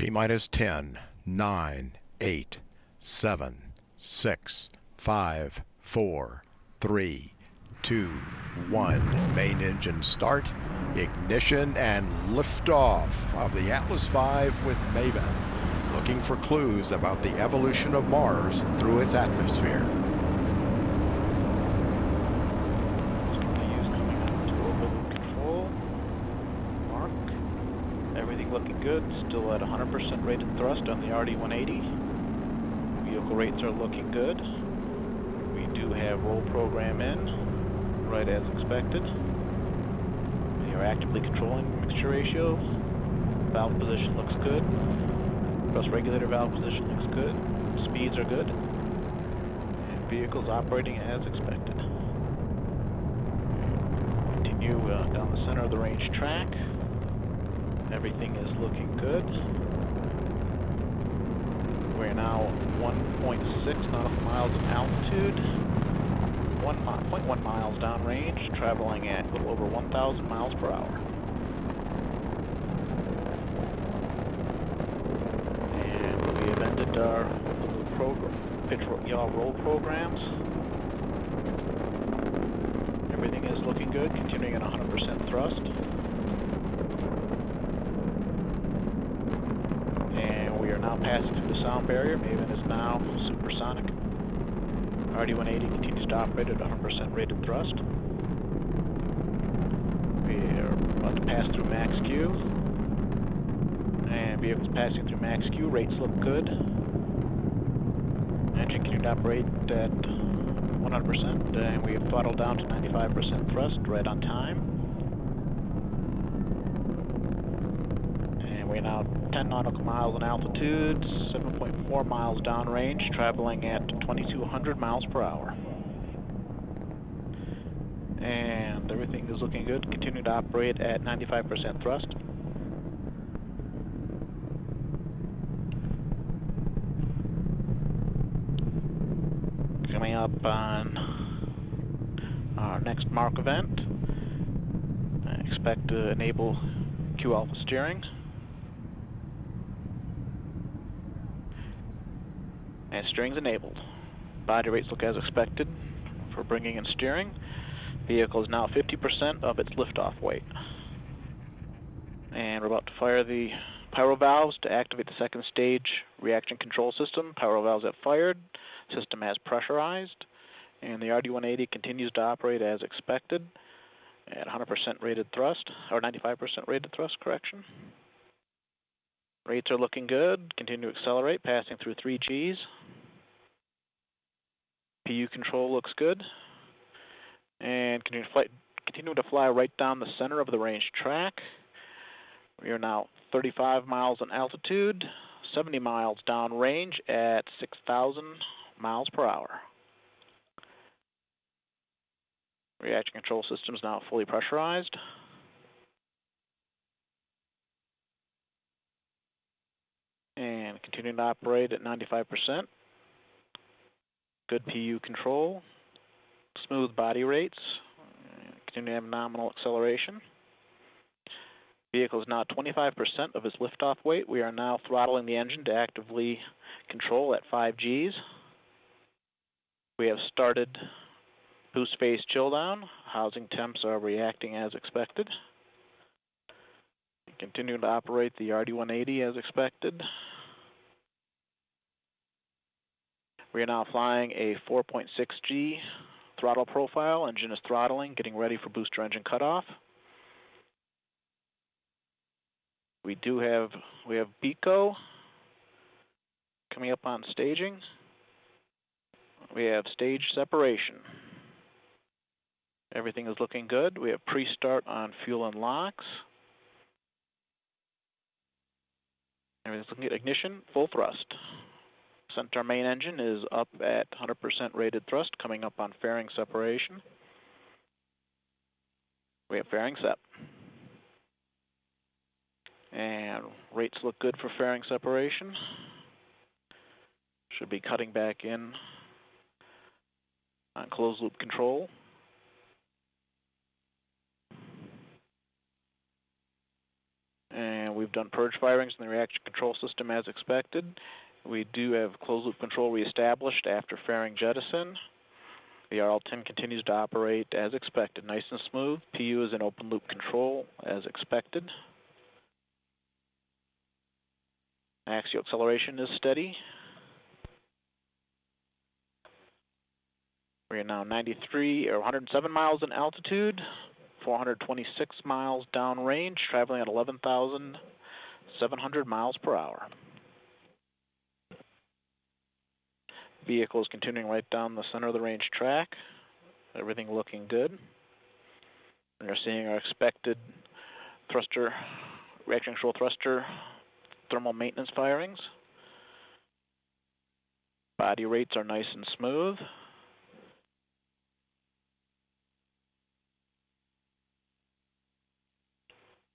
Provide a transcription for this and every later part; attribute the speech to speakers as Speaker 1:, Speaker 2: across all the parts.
Speaker 1: T-minus 10, 9, 8, 7, 6, 5, 4, 3, 2, 1. Main engine start, ignition, and liftoff of the Atlas V with MAVEN, looking for clues about the evolution of Mars through its atmosphere.
Speaker 2: Looking good, still at 100% rated thrust on the RD-180. Vehicle rates are looking good. We do have roll program in, right as expected. We are actively controlling the mixture ratio. Valve position looks good. Thrust regulator valve position looks good. Speeds are good. And vehicle's operating as expected. Continue down the center of the range track. Everything is looking good. We're now 1.6 nautical miles of altitude, 1.1 miles downrange, traveling at a little over 1,000 miles per hour. And we have ended our roll programs. Everything is looking good, continuing at 100% thrust. Now passing through the sound barrier. MAVEN is now supersonic. RD-180 continues to operate at 100% rated thrust. We are about to pass through max Q. And vehicles passing through max Q. Rates look good. Engine continues to operate at 100%. And we have throttled down to 95% thrust, right on time. We're now 10 nautical miles in altitude, 7.4 miles downrange, traveling at 2,200 miles per hour. And everything is looking good. Continue to operate at 95% thrust. Coming up on our next mark event, I expect to enable Q alpha steering. And steering's enabled. Body rates look as expected for bringing in steering. Vehicle is now 50% of its liftoff weight. And we're about to fire the pyro valves to activate the second stage reaction control system. Pyro valves have fired. System has pressurized. And the RD-180 continues to operate as expected at 100% rated thrust, or 95% rated thrust, correction. Rates are looking good. Continue to accelerate, passing through 3 Gs. PU control looks good. And continue to fly right down the center of the range track. We are now 35 miles in altitude, 70 miles downrange at 6,000 miles per hour. Reaction control system is now fully pressurized. And continuing to operate at 95%. Good PU control. Smooth body rates. Continue to have nominal acceleration. Vehicle is now 25% of its liftoff weight. We are now throttling the engine to actively control at 5 Gs. We have started boost phase chill down. Housing temps are reacting as expected. Continuing to operate the RD-180 as expected. We are now flying a 4.6 G throttle profile. Engine is throttling, getting ready for booster engine cutoff. We have BECO coming up on staging. We have stage separation. Everything is looking good. We have pre-start on fuel and locks. Everything's looking at ignition, full thrust. Centaur main engine is up at 100% rated thrust, coming up on fairing separation. We have fairing set. And rates look good for fairing separation. Should be cutting back in on closed loop control. And we've done purge firings in the reaction control system as expected. We do have closed loop control reestablished after fairing jettison. The RL-10 continues to operate as expected, nice and smooth. PU is in open loop control as expected. Axial acceleration is steady. We are now 107 miles in altitude, 426 miles downrange, traveling at 11,700 miles per hour. Vehicle is continuing right down the center of the range track. Everything looking good. We are seeing our expected thruster, reaction control thruster, thermal maintenance firings. Body rates are nice and smooth.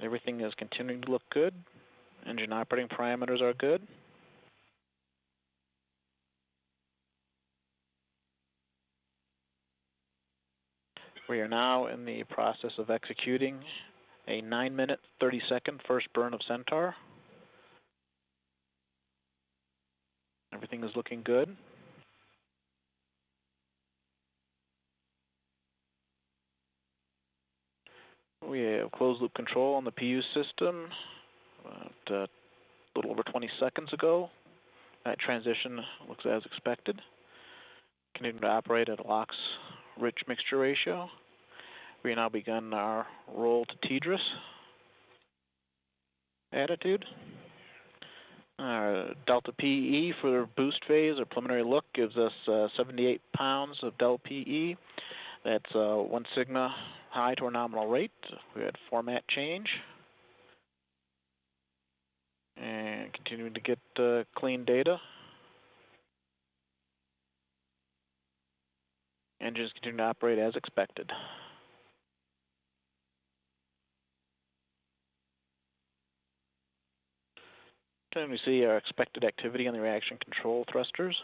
Speaker 2: Everything is continuing to look good. Engine operating parameters are good. We are now in the process of executing a 9-minute, 30-second first burn of Centaur. Everything is looking good. We have closed loop control on the PU system about a little over 20 seconds ago. That transition looks as expected. Continuing to operate at a LOX-rich mixture ratio. We have now begun our roll to TDRS attitude. Our delta PE for boost phase or preliminary look gives us 78 pounds of delta PE. That's 1 sigma high to our nominal rate. We had format change. And continuing to get clean data. Engines continue to operate as expected. Then we see our expected activity on the reaction control thrusters.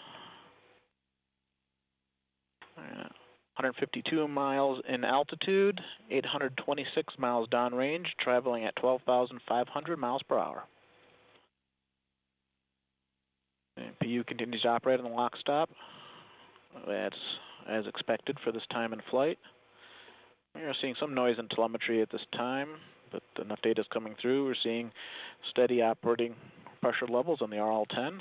Speaker 2: 152 miles in altitude, 826 miles downrange, traveling at 12,500 miles per hour. And PU continues to operate on the lock stop. That's as expected for this time in flight. We are seeing some noise in telemetry at this time, but enough data is coming through. We're seeing steady operating pressure levels on the RL-10.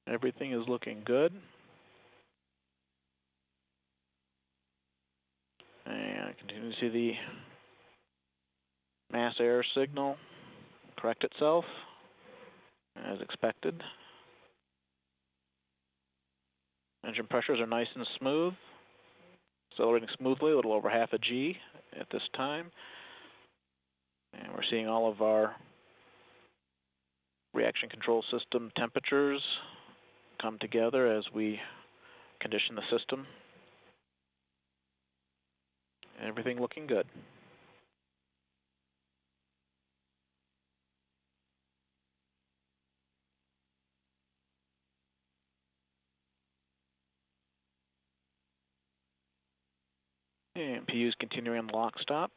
Speaker 2: Everything is looking good. And I continue to see the mass error signal correct itself as expected. Engine pressures are nice and smooth. Accelerating smoothly, a little over half a G at this time. And we're seeing all of our reaction control system temperatures come together as we condition the system. Everything looking good. And PU's continuing on lock stop.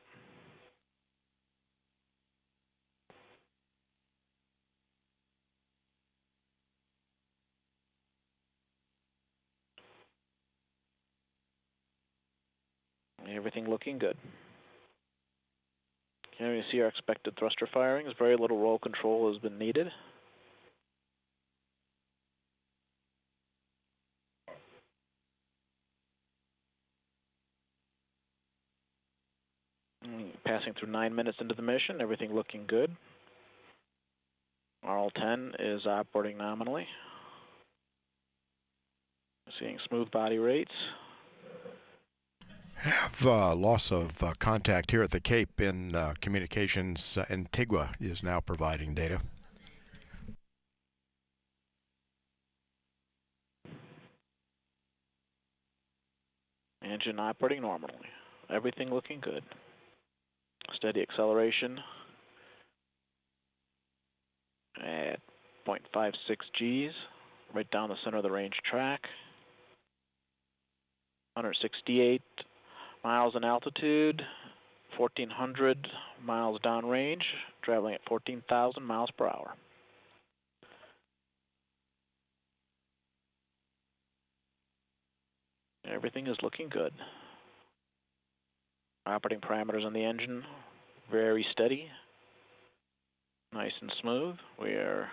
Speaker 2: Everything looking good. Here you see our expected thruster firings. Very little roll control has been needed. Passing through 9 minutes into the mission, everything looking good. RL-10 is operating nominally. Seeing smooth body rates.
Speaker 1: Have loss of contact here at the Cape in communications. Antigua is now providing data.
Speaker 2: Engine operating normally. Everything looking good. Steady acceleration at 0.56 Gs, right down the center of the range track. 168 miles in altitude, 1,400 miles downrange, traveling at 14,000 miles per hour. Everything is looking good. Operating parameters on the engine, very steady, nice and smooth. We are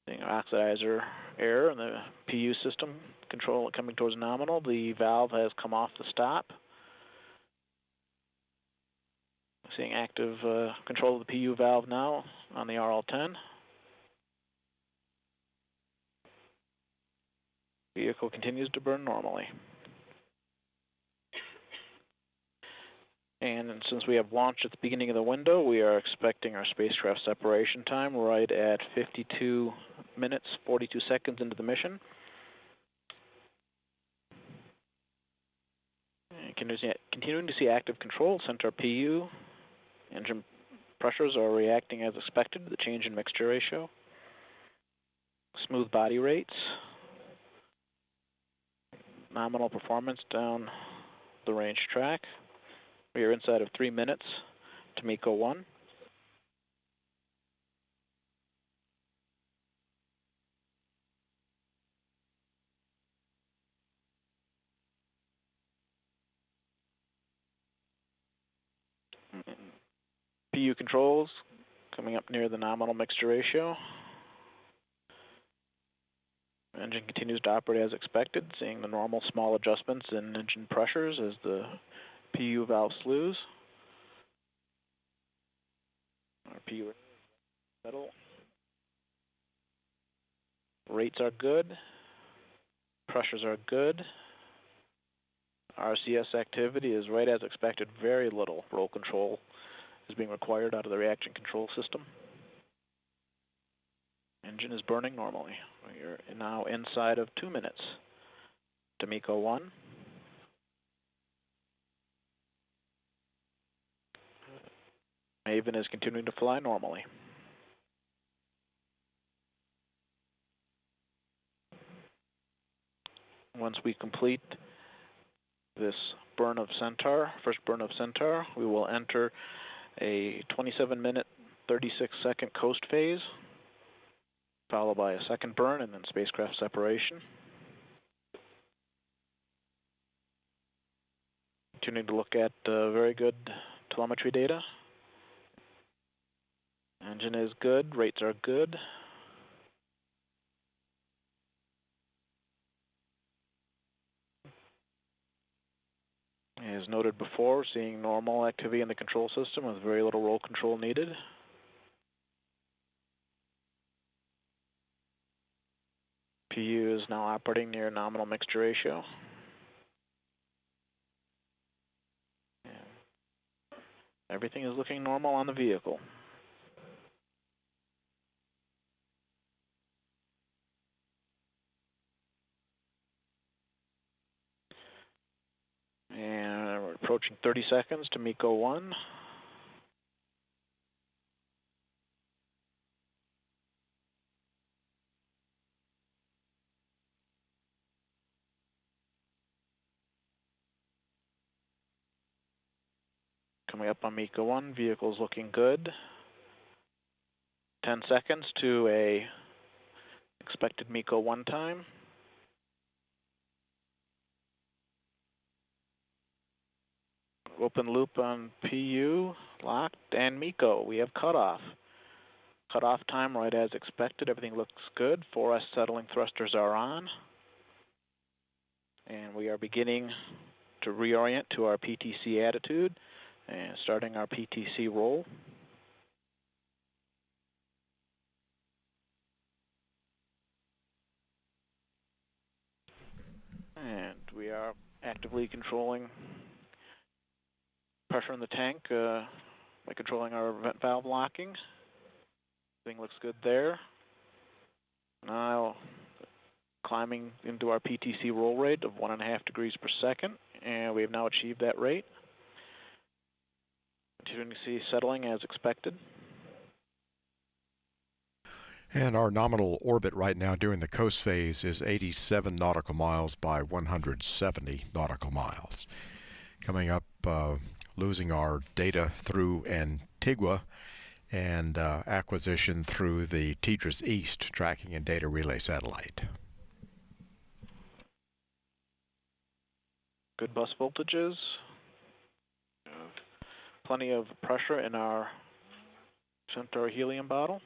Speaker 2: seeing oxidizer error in the PU system, control coming towards nominal. The valve has come off the stop. Seeing active control of the PU valve now on the RL-10. Vehicle continues to burn normally. And since we have launched at the beginning of the window, we are expecting our spacecraft separation time right at 52 minutes, 42 seconds into the mission. And continuing to see active control, Centaur PU. Engine pressures are reacting as expected to the change in mixture ratio. Smooth body rates. Nominal performance down the range track. We are inside of 3 minutes to MECO 1. PU controls coming up near the nominal mixture ratio. Engine continues to operate as expected, seeing the normal small adjustments in engine pressures as the PU valve slews. Our PU settle. Rates are good. Pressures are good. RCS activity is right as expected. Very little roll control is being required out of the reaction control system. Engine is burning normally. We are now inside of 2 minutes to MECO 1. MAVEN is continuing to fly normally. Once we complete this burn of Centaur, first burn of Centaur, we will enter a 27-minute, 36-second coast phase, followed by a second burn and then spacecraft separation. Continuing to look at very good telemetry data. Engine is good, rates are good. As noted before, seeing normal activity in the control system with very little roll control needed. PU is now operating near nominal mixture ratio. And everything is looking normal on the vehicle. And we're approaching 30 seconds to MECO 1. Coming up on MECO 1, vehicle's looking good. 10 seconds to a expected MECO 1 time. Open loop on PU, locked, and MECO. We have cutoff. Cutoff time right as expected. Everything looks good. 4S settling thrusters are on. And we are beginning to reorient to our PTC attitude and starting our PTC roll. And we are actively controlling pressure in the tank by controlling our vent valve locking. Everything looks good there. Now climbing into our PTC roll rate of 1.5 degrees per second, and we have now achieved that rate. Continuing to see settling as expected.
Speaker 1: And our nominal orbit right now during the coast phase is 87 nautical miles by 170 nautical miles. Coming up, losing our data through Antigua and acquisition through the TDRS East tracking and data relay satellite.
Speaker 2: Good bus voltages. Plenty of pressure in our Centaur helium bottle.